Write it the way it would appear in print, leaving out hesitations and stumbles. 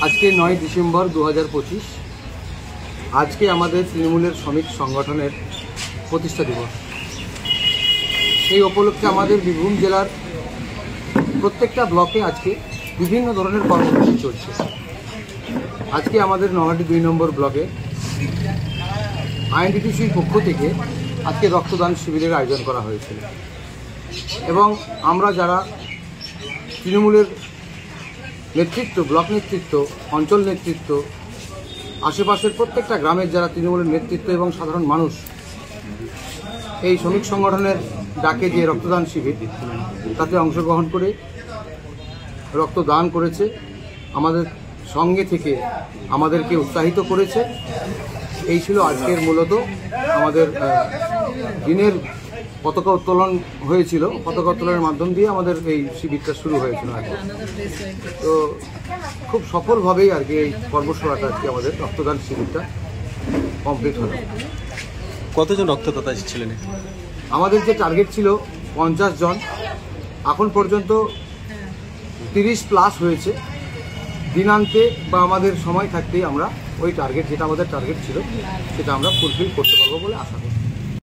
আজকে 9 ডিসেম্বর 2025 আজকে আমাদের তৃণমূলের শ্রমিক সংগঠনের প্রতিষ্ঠা দিবস। সেই উপলক্ষে আমাদের বীরভূম জেলার প্রত্যেকটা ব্লকে আজকে বিভিন্ন ধরনের কর্মসূচি চলছে। আজকে আমাদের নলহাটি 2 নম্বর ব্লকে আইএনটিটিসির পক্ষ থেকে আজকে রক্তদান শিবিরের আয়োজন করা হয়েছিল এবং আমরা যারা তৃণমূলের নেতৃত্ব, ব্লক নেতৃত্ব, অঞ্চল নেতৃত্ব, আশেপাশের প্রত্যেকটা গ্রামের যারা তৃণমূলের নেতৃত্ব এবং সাধারণ মানুষ এই শ্রমিক সংগঠনের ডাকে যে রক্তদান শিবির তাতে অংশগ্রহণ করে রক্তদান করেছে, আমাদের সঙ্গে থেকে আমাদেরকে উৎসাহিত করেছে। এই ছিল আজকের মূলত আমাদের দিনের পতাকা উত্তোলন হয়েছিল। পতাকা উত্তোলনের মাধ্যম দিয়ে আমাদের এই শিবিরটা শুরু হয়েছিল আর কি। তো খুব সফলভাবেই আর কি এই কর্মশালাটা আজকে আমাদের রক্তদান শিবিরটা কমপ্লিট হলো। কতজন রক্তদাতা ছিলেন? আমাদের যে টার্গেট ছিল 50 জন, এখন পর্যন্ত 30+ হয়েছে। দিনান্তে বা আমাদের সময় থাকতেই আমরা ওই টার্গেট, যেটা আমাদের টার্গেট ছিল, সেটা আমরা ফুলফিল করতে পারবো বলে আশা করি।